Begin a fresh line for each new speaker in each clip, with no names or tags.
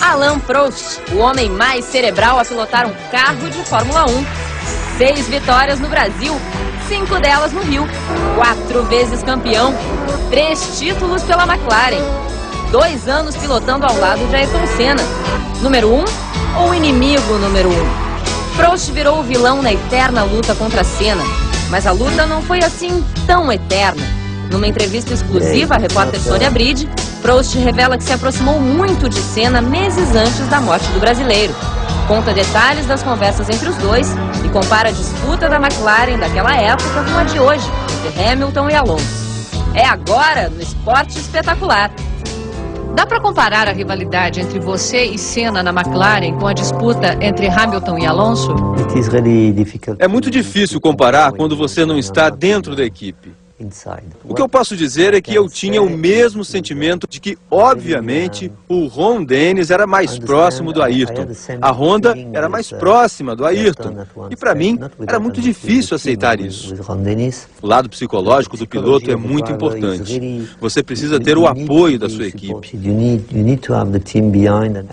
Alain Prost, o homem mais cerebral a pilotar um carro de Fórmula 1. 6 vitórias no Brasil, 5 delas no Rio. 4 vezes campeão, 3 títulos pela McLaren. 2 anos pilotando ao lado de Ayrton Senna. Número 1 ou inimigo número 1? Prost virou o vilão na eterna luta contra Senna. Mas a luta não foi assim tão eterna. Numa entrevista exclusiva à repórter Sônia Bride, Prost revela que se aproximou muito de Senna meses antes da morte do brasileiro. Conta detalhes das conversas entre os dois e compara a disputa da McLaren daquela época com a de hoje, entre Hamilton e Alonso. É agora no Esporte Espetacular.
Dá para comparar a rivalidade entre você e Senna na McLaren com a disputa entre Hamilton e Alonso?
É muito difícil comparar quando você não está dentro da equipe. O que eu posso dizer é que eu tinha o mesmo sentimento de que, obviamente, o Ron Dennis era mais próximo do Ayrton. A Honda era mais próxima do Ayrton. E para mim, era muito difícil aceitar isso. O lado psicológico do piloto é muito importante. Você precisa ter o apoio da sua equipe.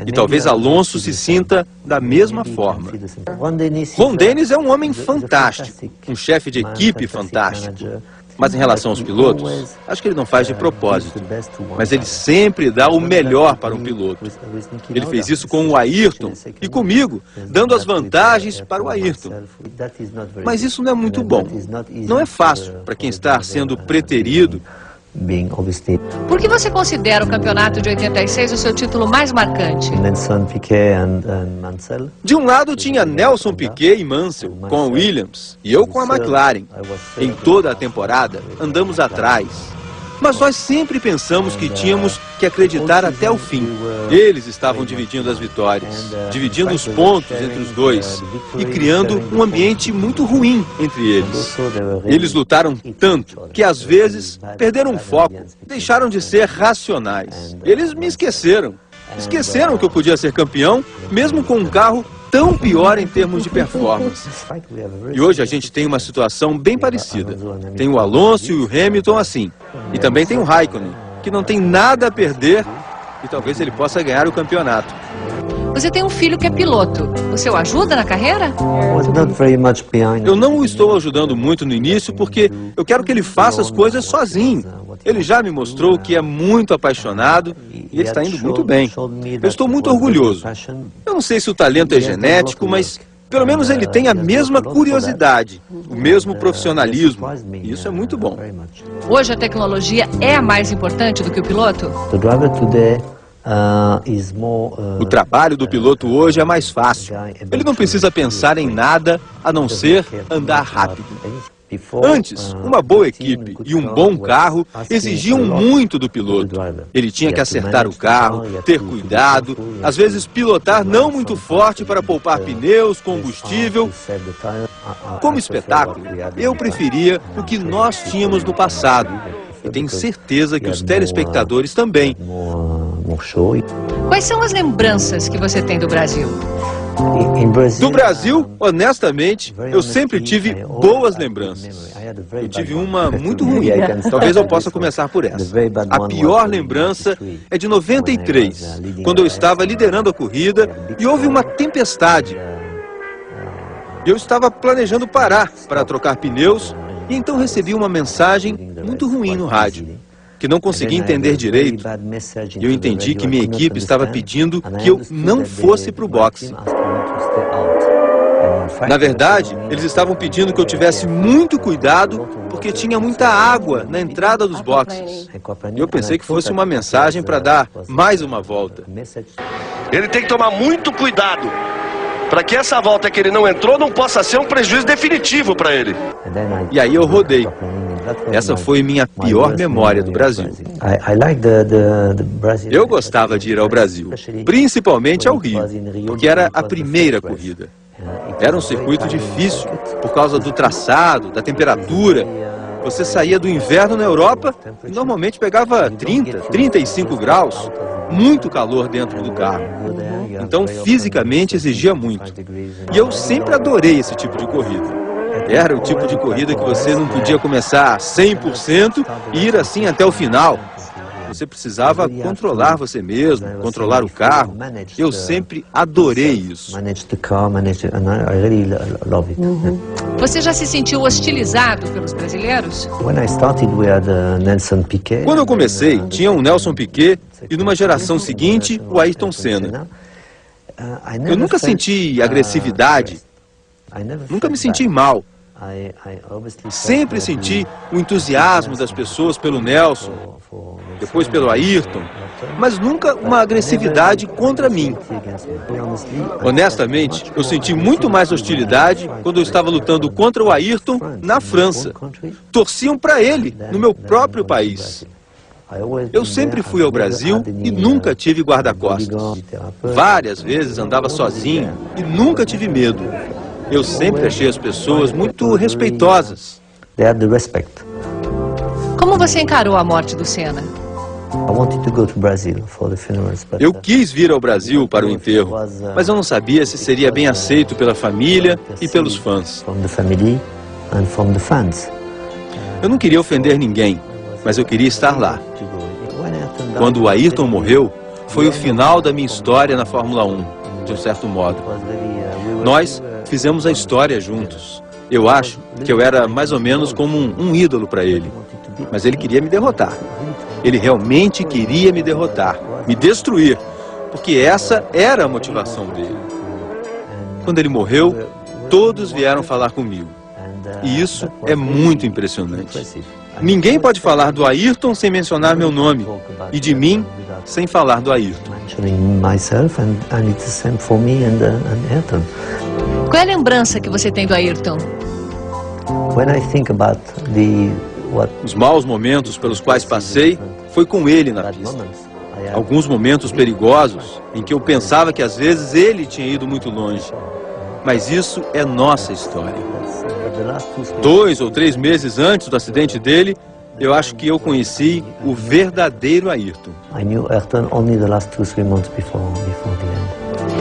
E talvez Alonso se sinta da mesma forma. Ron Dennis é um homem fantástico, um chefe de equipe fantástico. Mas em relação aos pilotos, acho que ele não faz de propósito. Mas ele sempre dá o melhor para um piloto. Ele fez isso com o Ayrton e comigo, dando as vantagens para o Ayrton. Mas isso não é muito bom. Não é fácil para quem está sendo preterido.
Por que você considera o campeonato de 86 o seu título mais marcante?
De um lado tinha Nelson Piquet e Mansell com a Williams e eu com a McLaren. Em toda a temporada andamos atrás. Mas nós sempre pensamos que tínhamos que acreditar até o fim. Eles estavam dividindo as vitórias, dividindo os pontos entre os dois e criando um ambiente muito ruim entre eles. Eles lutaram tanto que às vezes perderam o foco, deixaram de ser racionais. Eles me esqueceram. Esqueceram que eu podia ser campeão, mesmo com um carro tão pior em termos de performance. E hoje a gente tem uma situação bem parecida. Tem o Alonso e o Hamilton assim. E também tem o Raikkonen, que não tem nada a perder e talvez ele possa ganhar o campeonato.
Você tem um filho que é piloto. Você o ajuda na carreira?
Eu não o estou ajudando muito no início porque eu quero que ele faça as coisas sozinho. Ele já me mostrou que é muito apaixonado e ele está indo muito bem. Eu estou muito orgulhoso. Eu não sei se o talento é genético, mas pelo menos ele tem a mesma curiosidade, o mesmo profissionalismo. E isso é muito bom.
Hoje a tecnologia é mais importante do que o piloto?
O trabalho do piloto hoje é mais fácil. Ele não precisa pensar em nada a não ser andar rápido. Antes, uma boa equipe e um bom carro exigiam muito do piloto. Ele tinha que acertar o carro, ter cuidado, às vezes pilotar não muito forte para poupar pneus, combustível. Como espetáculo, eu preferia o que nós tínhamos no passado. E tenho certeza que os telespectadores também.
Quais são as lembranças que você tem do Brasil?
Do Brasil, honestamente, eu sempre tive boas lembranças. Eu tive uma muito ruim. Talvez eu possa começar por essa. A pior lembrança é de 93, quando eu estava liderando a corrida e houve uma tempestade. Eu estava planejando parar para trocar pneus e então recebi uma mensagem muito ruim no rádio, que não consegui entender direito. E eu entendi que minha equipe estava pedindo que eu não fosse para o boxe. Na verdade, eles estavam pedindo que eu tivesse muito cuidado porque tinha muita água na entrada dos boxes. E eu pensei que fosse uma mensagem para dar mais uma volta.
Ele tem que tomar muito cuidado para que essa volta que ele não entrou não possa ser um prejuízo definitivo para ele.
E aí eu rodei. Essa foi minha pior memória do Brasil. Eu gostava de ir ao Brasil, principalmente ao Rio, porque era a primeira corrida. Era um circuito difícil, por causa do traçado, da temperatura. Você saía do inverno na Europa e normalmente pegava 30, 35 graus, muito calor dentro do carro. Então, fisicamente, exigia muito. E eu sempre adorei esse tipo de corrida. Era o tipo de corrida que você não podia começar 100% e ir assim até o final. você precisava controlar você mesmo, controlar o carro. Eu sempre adorei isso.
Você já se sentiu hostilizado pelos brasileiros?
Quando eu comecei, tinha o Nelson Piquet e numa geração seguinte, o Ayrton Senna. Eu nunca senti agressividade, nunca me senti mal. Sempre senti o entusiasmo das pessoas pelo Nelson, depois pelo Ayrton, mas nunca uma agressividade contra mim. Honestamente, eu senti muito mais hostilidade quando eu estava lutando contra o Ayrton na França. Torciam para ele, no meu próprio país. Eu sempre fui ao Brasil e nunca tive guarda-costas. Várias vezes andava sozinho e nunca tive medo. Eu sempre achei as pessoas muito respeitosas.
Como você encarou a morte do Senna?
Eu quis vir ao Brasil para o enterro, mas eu não sabia se seria bem aceito pela família e pelos fãs. Eu não queria ofender ninguém, mas eu queria estar lá. Quando o Ayrton morreu, foi o final da minha história na Fórmula 1, de um certo modo. Nós fizemos a história juntos. Eu acho que eu era mais ou menos como um ídolo para ele. Mas ele queria me derrotar. Ele realmente queria me derrotar, me destruir, porque essa era a motivação dele. Quando ele morreu, todos vieram falar comigo. E isso é muito impressionante. Ninguém pode falar do Ayrton sem mencionar meu nome, e de mim sem falar do Ayrton.
Qual é a lembrança que você tem do Ayrton?
Os maus momentos pelos quais passei foi com ele na pista. Alguns momentos perigosos em que eu pensava que às vezes ele tinha ido muito longe. Mas isso é nossa história. 2 ou 3 meses antes do acidente dele, eu acho que eu conheci o verdadeiro Ayrton.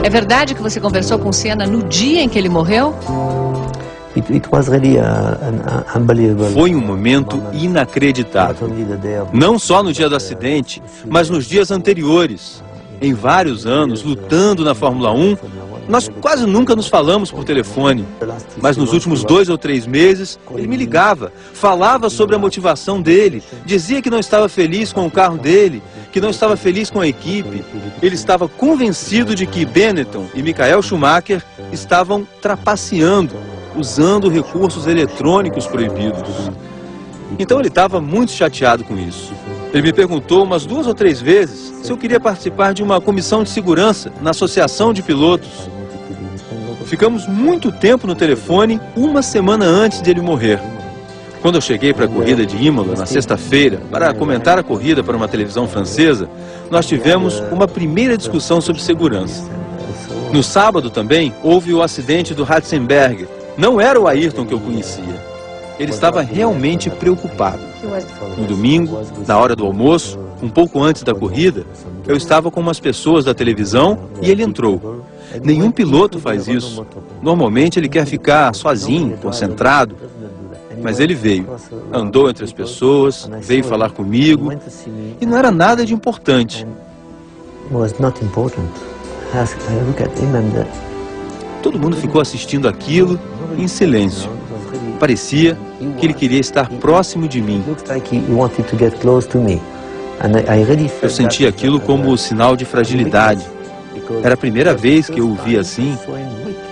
É verdade que você conversou com o Senna no dia em que ele morreu?
Foi um momento inacreditável. Não só no dia do acidente, mas nos dias anteriores. Em vários anos, lutando na Fórmula 1, nós quase nunca nos falamos por telefone. Mas nos últimos 2 ou 3 meses, ele me ligava, falava sobre a motivação dele, dizia que não estava feliz com o carro dele, que não estava feliz com a equipe. Ele estava convencido de que Benetton e Michael Schumacher estavam trapaceando, usando recursos eletrônicos proibidos. Então ele estava muito chateado com isso. Ele me perguntou umas 2 ou 3 vezes se eu queria participar de uma comissão de segurança na Associação de Pilotos. Ficamos muito tempo no telefone, uma semana antes de ele morrer. Quando eu cheguei para a corrida de Imola, na sexta-feira, para comentar a corrida para uma televisão francesa, nós tivemos uma primeira discussão sobre segurança. No sábado também, houve o acidente do Ratzenberger. Não era o Ayrton que eu conhecia. Ele estava realmente preocupado. No domingo, na hora do almoço, um pouco antes da corrida, eu estava com umas pessoas da televisão e ele entrou. Nenhum piloto faz isso. Normalmente ele quer ficar sozinho, concentrado. Mas ele veio, andou entre as pessoas, veio falar comigo e não era nada de importante. Todo mundo ficou assistindo aquilo em silêncio. Parecia que ele queria estar próximo de mim. Eu senti aquilo como sinal de fragilidade. Era a primeira vez que eu o via assim.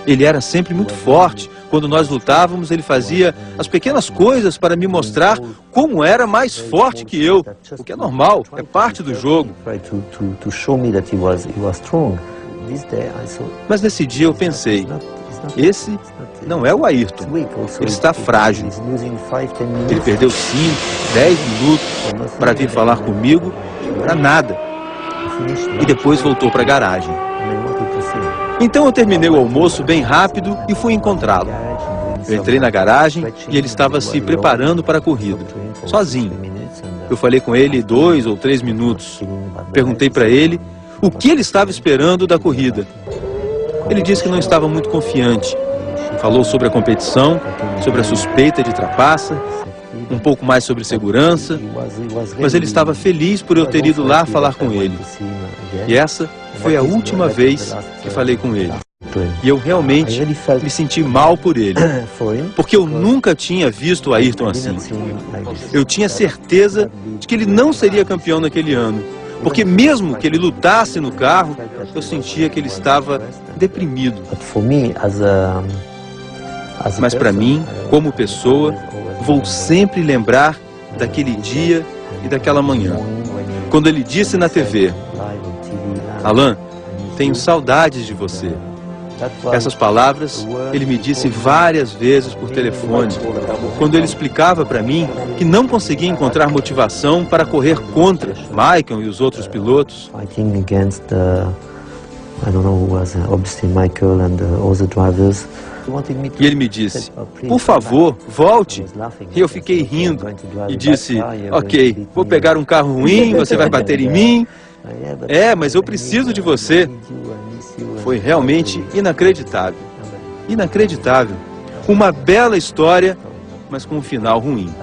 Ele era sempre muito forte. Quando nós lutávamos, ele fazia as pequenas coisas para me mostrar como era mais forte que eu. O que é normal, é parte do jogo. Mas nesse dia eu pensei, esse não é o Ayrton, ele está frágil. Ele perdeu 5, 10 minutos para vir falar comigo, para nada. E depois voltou para a garagem. Então eu terminei o almoço bem rápido e fui encontrá-lo. Eu entrei na garagem e ele estava se preparando para a corrida, sozinho. Eu falei com ele 2 ou 3 minutos. Perguntei para ele o que ele estava esperando da corrida. Ele disse que não estava muito confiante. Falou sobre a competição, sobre a suspeita de trapaça um pouco mais sobre segurança, mas ele estava feliz por eu ter ido lá falar com ele. E essa foi a última vez que falei com ele. E eu realmente me senti mal por ele, porque eu nunca tinha visto o Ayrton assim. Eu tinha certeza de que ele não seria campeão naquele ano, porque mesmo que ele lutasse no carro, eu sentia que ele estava deprimido. Mas para mim, como pessoa, vou sempre lembrar daquele dia e daquela manhã, quando ele disse na TV: Alain, tenho saudades de você. Essas palavras ele me disse várias vezes por telefone, quando ele explicava para mim que não conseguia encontrar motivação para correr contra Michael e os outros pilotos. E ele me disse: por favor, volte. E eu fiquei rindo e disse: ok, vou pegar um carro ruim, você vai bater em mim. Mas eu preciso de você. Foi realmente inacreditável. Inacreditável. Uma bela história, mas com um final ruim.